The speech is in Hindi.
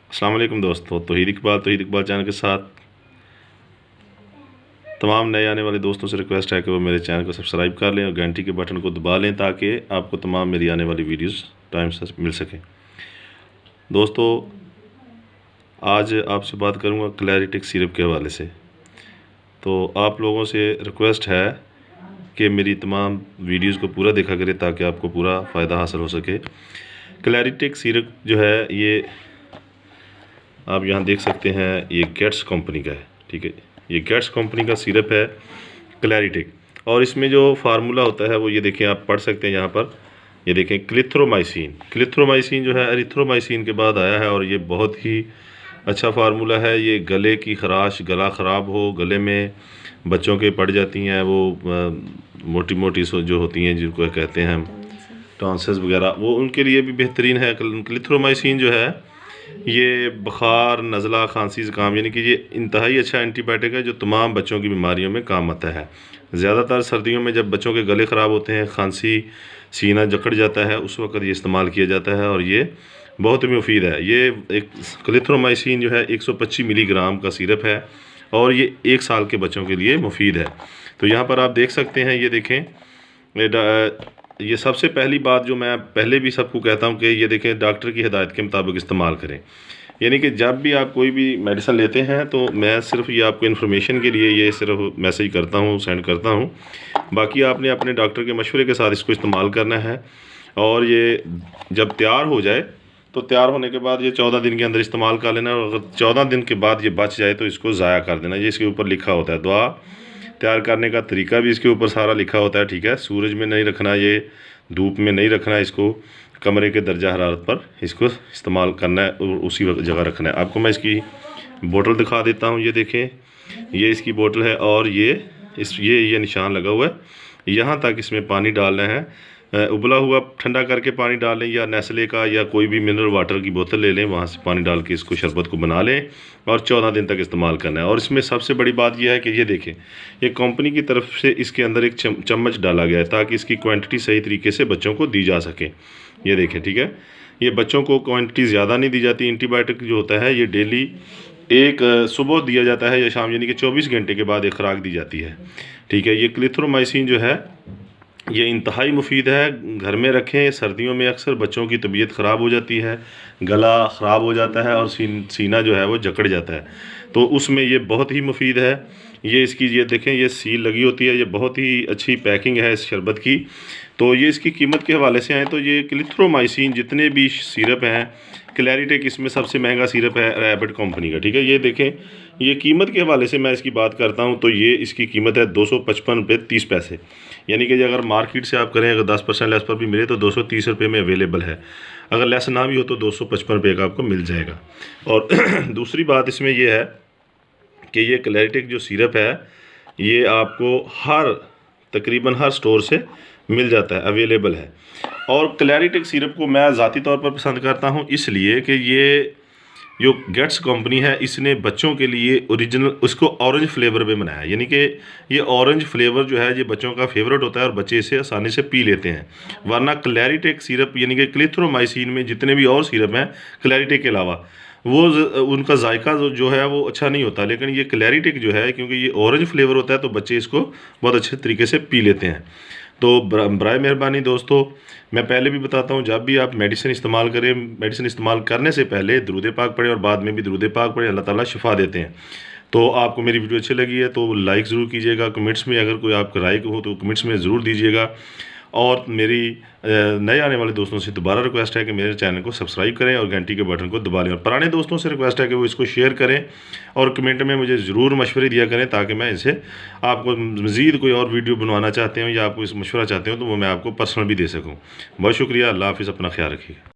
अस्सलाम वालेकुम दोस्तों, तौहीद इकबाल चैनल के साथ तमाम नए आने वाले दोस्तों से रिक्वेस्ट है कि वो मेरे चैनल को सब्सक्राइब कर लें और घंटी के बटन को दबा लें ताकि आपको तमाम मेरी आने वाली वीडियोस टाइम से मिल सके। दोस्तों, आज आपसे बात करूंगा क्लैरिटिक सिरप के हवाले से। तो आप लोगों से रिक्वेस्ट है कि मेरी तमाम वीडियोस को पूरा देखा करें ताकि आपको पूरा फ़ायदा हासिल हो सके। क्लैरिटिक सिरप जो है ये आप यहाँ देख सकते हैं, ये गेट्स कंपनी का है। ठीक है, ये गेट्स कंपनी का सिरप है क्लैरिटिक, और इसमें जो फार्मूला होता है वो ये देखें, आप पढ़ सकते हैं यहाँ पर। ये देखें, क्लिथ्रोमाइसिन जो है एरिथ्रोमाइसिन के बाद आया है, और ये बहुत ही अच्छा फार्मूला है। ये गले की खराश, गला ख़राब हो, गले में बच्चों के पड़ जाती हैं वो मोटी मोटी जो होती हैं जिनको कहते हैं टॉन्सिल्स वगैरह, वो उनके लिए भी बेहतरीन है। क्लिथ्रोमाइसिन जो है ये बुखार, नज़ला, खांसी, ज़ुकाम, यानी कि ये इंतहाई अच्छा एंटीबायोटिक है जो तमाम बच्चों की बीमारियों में काम आता है। ज़्यादातर सर्दियों में जब बच्चों के गले ख़राब होते हैं, खांसी, सीना जकड़ जाता है, उस वक्त ये इस्तेमाल किया जाता है और ये बहुत ही मुफीद है। ये एक क्लिथ्रोमाइसिन जो है 125 मिलीग्राम का सिरप है और ये 1 साल के बच्चों के लिए मुफीद है। तो यहाँ पर आप देख सकते हैं, ये देखें, ये सबसे पहली बात जो मैं पहले भी सबको कहता हूँ कि ये देखें, डॉक्टर की हिदायत के मुताबिक इस्तेमाल करें। यानी कि जब भी आप कोई भी मेडिसिन लेते हैं तो मैं सिर्फ ये आपको इन्फॉर्मेशन के लिए ये सिर्फ मैसेज करता हूँ, सेंड करता हूँ। बाकी आपने अपने डॉक्टर के मशवरे के साथ इसको इस्तेमाल करना है। और ये जब तैयार हो जाए तो तैयार होने के बाद ये 14 दिन के अंदर इस्तेमाल कर लेना, और अगर 14 दिन के बाद ये बच जाए तो इसको ज़ाया कर देना। ये इसके ऊपर लिखा होता है, दवा तैयार करने का तरीका भी इसके ऊपर सारा लिखा होता है। ठीक है, सूरज में नहीं रखना, ये धूप में नहीं रखना, इसको कमरे के दर्जा हरारत पर इसको इस्तेमाल करना है और उसी जगह रखना है। आपको मैं इसकी बोतल दिखा देता हूँ। ये देखें, ये इसकी बोतल है और ये निशान लगा हुआ है। यहाँ तक इसमें पानी डालना है, उबला हुआ ठंडा करके पानी डाल लें, या नेस्ले का या कोई भी मिनरल वाटर की बोतल ले लें, वहाँ से पानी डाल के इसको शरबत को बना लें और 14 दिन तक इस्तेमाल करना है। और इसमें सबसे बड़ी बात यह है कि ये देखें, ये कंपनी की तरफ से इसके अंदर एक चम्मच डाला गया है ताकि इसकी क्वांटिटी सही तरीके से बच्चों को दी जा सके। ये देखें, ठीक है, ये बच्चों को क्वांटिटी ज़्यादा नहीं दी जाती। एंटीबायोटिक जो होता है ये डेली एक सुबह दिया जाता है या शाम, यानी कि 24 घंटे के बाद एक खुराक दी जाती है। ठीक है, ये क्लिथ्रोमाइसिन जो है ये इंतहाई मुफीद है। घर में रखें। सर्दियों में अक्सर बच्चों की तबीयत ख़राब हो जाती है, गला ख़राब हो जाता है और सीना जो है वो जकड़ जाता है, तो उसमें ये बहुत ही मुफीद है। ये इसकी ये देखें, ये सील लगी होती है, ये बहुत ही अच्छी पैकिंग है इस शरबत की। तो ये इसकी कीमत के हवाले से आए तो ये क्लिथ्रोमाइसिन जितने भी सिरप हैं, क्लैरिटिक इसमें सबसे महंगा सिरप है एबट कंपनी का। ठीक है, ये देखें, ये कीमत के हवाले से मैं इसकी बात करता हूँ तो ये इसकी कीमत है 255 रुपये 30 पैसे। यानी कि अगर मार्केट से आप करें, अगर 10% लेस पर भी मिले तो 230 रुपये में अवेलेबल है। अगर लेस ना भी हो तो 255 रुपये का आपको मिल जाएगा। और दूसरी बात इसमें यह है कि ये क्लैरिटिक जो सिरप है ये आपको तकरीबन हर स्टोर से मिल जाता है, अवेलेबल है। और क्लैरिटिक सिरप को मैं ज़ाती तौर पर पसंद करता हूँ इसलिए कि ये जो गेट्स कंपनी है इसने बच्चों के लिए ओरिजिनल उसको ऑरेंज फ्लेवर में बनाया। यानी कि ये ऑरेंज फ्लेवर जो है ये बच्चों का फेवरेट होता है और बच्चे इसे आसानी से पी लेते हैं। वरना क्लैरिटिक सिरप यानी कि क्लिथ्रोमाइसिन में जितने भी और सिरप हैं क्लैरिटिक के अलावा, वो उनका जायका जो है वो अच्छा नहीं होता। लेकिन ये क्लैरिटिक जो है, क्योंकि ये ऑरेंज फ्लेवर होता है तो बच्चे इसको बहुत अच्छे तरीके से पी लेते हैं। तो बराए मेहरबानी दोस्तों, मैं पहले भी बताता हूँ, जब भी आप मेडिसिन इस्तेमाल करें, मेडिसिन इस्तेमाल करने से पहले दुरूद पाक पढ़ें और बाद में भी दुरूद पाक पढ़ें। अल्लाह ताला शिफा देते हैं। तो आपको मेरी वीडियो अच्छी लगी है तो लाइक ज़रूर कीजिएगा। कमेंट्स में अगर कोई आपका राय हो तो कमेंट्स में ज़रूर दीजिएगा। और मेरी नए आने वाले दोस्तों से दोबारा रिक्वेस्ट है कि मेरे चैनल को सब्सक्राइब करें और घंटी के बटन को दबा लें। और पुराने दोस्तों से रिक्वेस्ट है कि वो इसको शेयर करें और कमेंट में मुझे ज़रूर मशवरे दिया करें ताकि मैं इसे आपको मज़ीद कोई और वीडियो बनवाना चाहते हो या आपको इस मशवरा चाहते हो तो वो मैं आपको पर्सनल भी दे सकूँ। बहुत शुक्रिया। अल्लाह हाफ़िज़। अपना ख्याल रखिए।